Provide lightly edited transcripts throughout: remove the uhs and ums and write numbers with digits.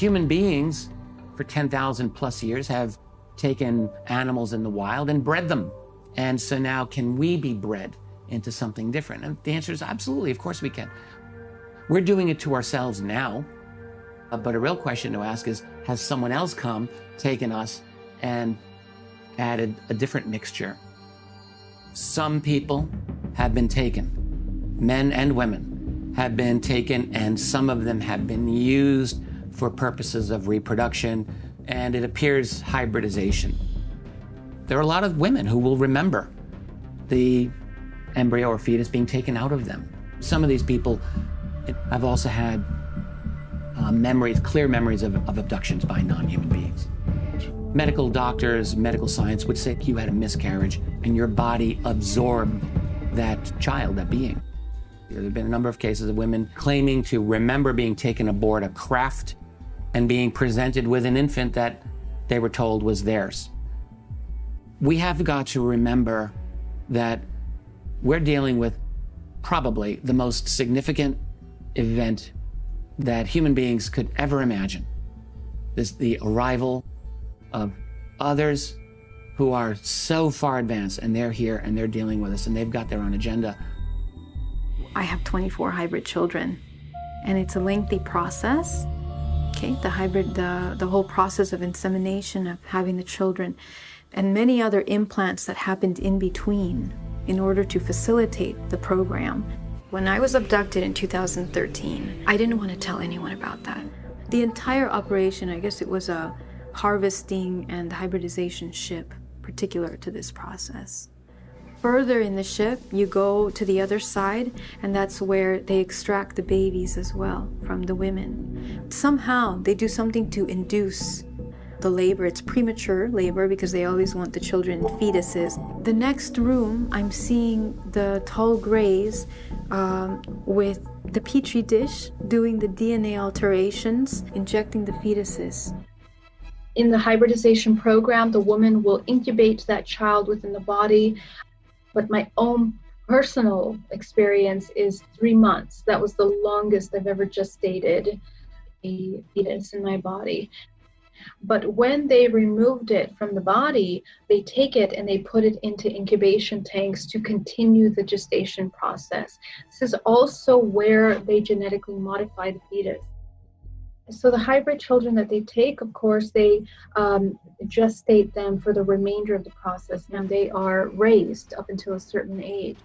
Human beings for 10,000 plus years have taken animals in the wild and bred them. And so now can we be bred into something different? And the answer is absolutely, of course we can. We're doing it to ourselves now. But a real question to ask is, has someone else come, taken us, and added a different mixture? Some people have been taken, men and women have been taken, and some of them have been used for purposes of reproduction, and it appears hybridization. There are a lot of women who will remember the embryo or fetus being taken out of them. Some of these people have also had clear memories of abductions by non-human beings. Medical doctors, medical science would say you had a miscarriage and your body absorbed that child, that being. There have been a number of cases of women claiming to remember being taken aboard a craft and being presented with an infant that they were told was theirs. We have got to remember that we're dealing with probably the most significant event that human beings could ever imagine. The arrival of others who are so far advanced, and they're here and they're dealing with us and they've got their own agenda. I have 24 hybrid children, and it's a lengthy process. Okay, the whole process of insemination, of having the children, and many other implants that happened in between in order to facilitate the program. When I was abducted in 2013, I didn't want to tell anyone about that. The entire operation, I guess it was a harvesting and hybridization ship particular to this process. Further in the ship, you go to the other side, and that's where they extract the babies as well from the women. Somehow, they do something to induce the labor. It's premature labor because they always want the children in fetuses. The next room, I'm seeing the tall grays with the petri dish doing the DNA alterations, injecting the fetuses. In the hybridization program, the woman will incubate that child within the body. But my own personal experience is 3 months. That was the longest I've ever gestated a fetus in my body. But when they removed it from the body, they take it and they put it into incubation tanks to continue the gestation process. This is also where they genetically modify the fetus. So the hybrid children that they take, of course, they gestate them for the remainder of the process, and they are raised up until a certain age.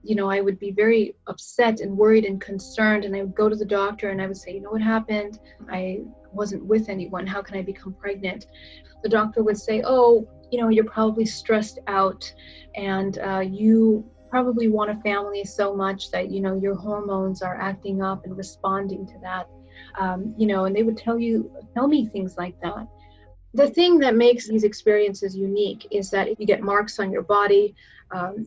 You know, I would be very upset and worried and concerned, and I would go to the doctor and I would say, you know what happened? I wasn't with anyone. How can I become pregnant? The doctor would say, oh, you know, you're probably stressed out, and you probably want a family so much that, you know, your hormones are acting up and responding to that. You know, and they would tell me things like that. The thing that makes these experiences unique is that if you get marks on your body,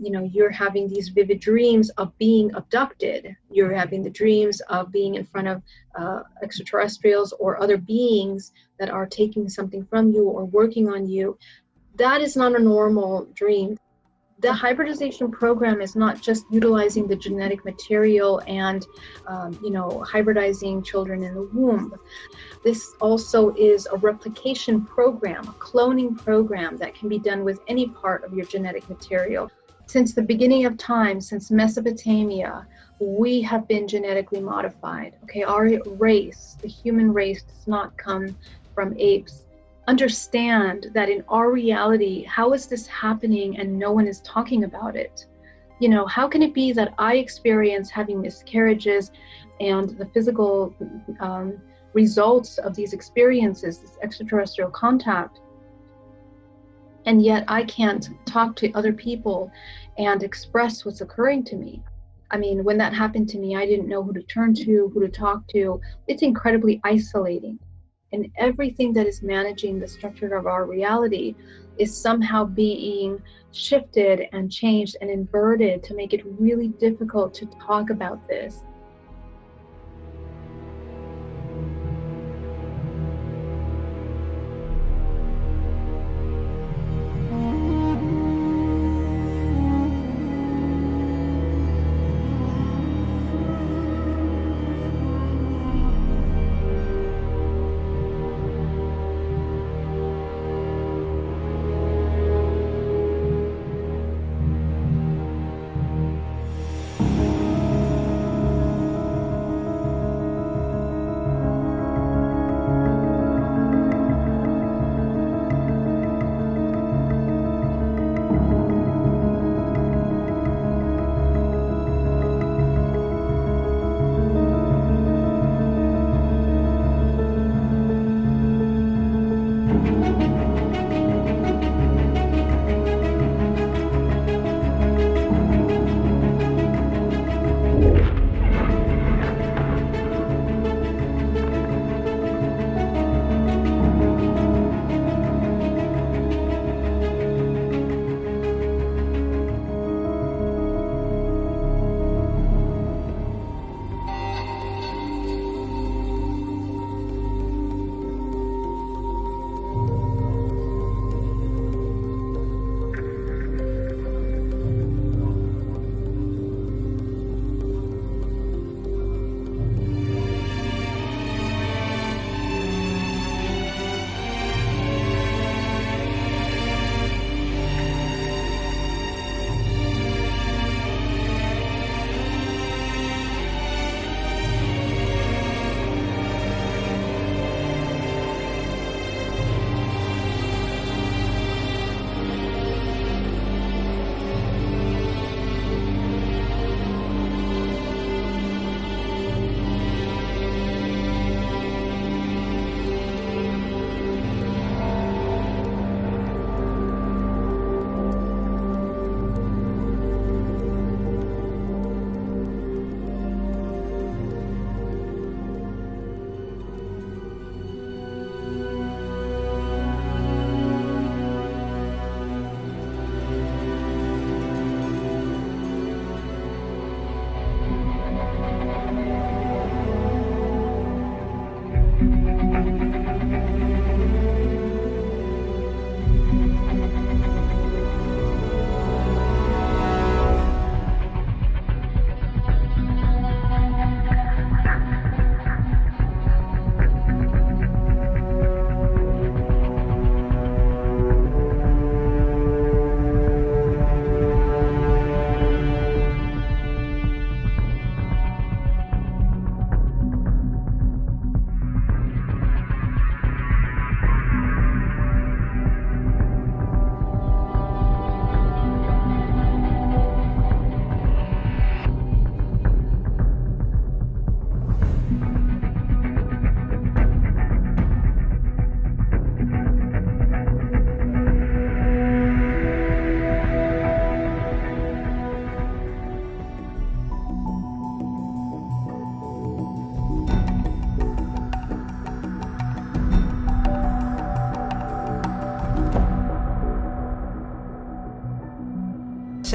you know, you're having these vivid dreams of being abducted. You're having the dreams of being in front of extraterrestrials or other beings that are taking something from you or working on you. That is not a normal dream. The hybridization program is not just utilizing the genetic material and, you know, hybridizing children in the womb. This also is a replication program, a cloning program that can be done with any part of your genetic material. Since the beginning of time, since Mesopotamia, we have been genetically modified. Okay, our race, the human race, does not come from apes. Understand that in our reality, how is this happening and no one is talking about it? You know, how can it be that I experience having miscarriages and the physical results of these experiences, this extraterrestrial contact, and yet I can't talk to other people and express what's occurring to me? I mean, when that happened to me, I didn't know who to turn to, who to talk to. It's incredibly isolating. And everything that is managing the structure of our reality is somehow being shifted and changed and inverted to make it really difficult to talk about this.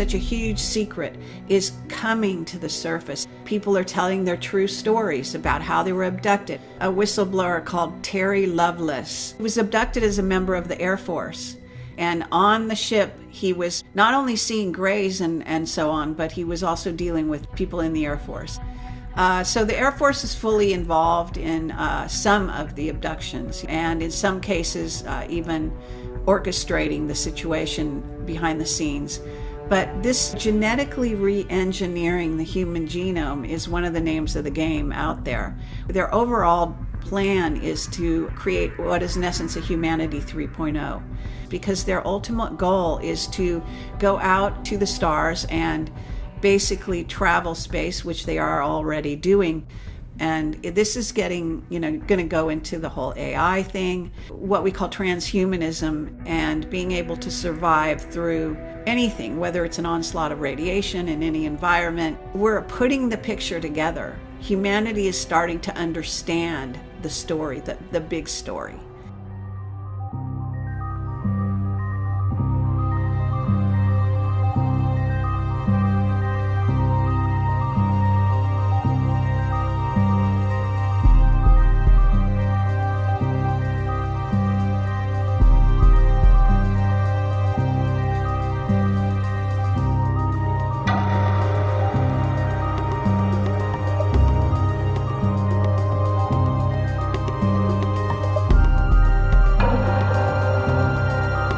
such a huge secret is coming to the surface. People are telling their true stories about how they were abducted. A whistleblower called Terry Lovelace was abducted as a member of the Air Force. And on the ship, he was not only seeing grays and so on, but he was also dealing with people in the Air Force. So the Air Force is fully involved in some of the abductions, and in some cases even orchestrating the situation behind the scenes. But this genetically re-engineering the human genome is one of the names of the game out there. Their overall plan is to create what is in essence a humanity 3.0, because their ultimate goal is to go out to the stars and basically travel space, which they are already doing. And this is getting, going to go into the whole AI thing, what we call transhumanism, and being able to survive through anything, whether it's an onslaught of radiation in any environment. We're putting the picture together. Humanity is starting to understand the story, the big story.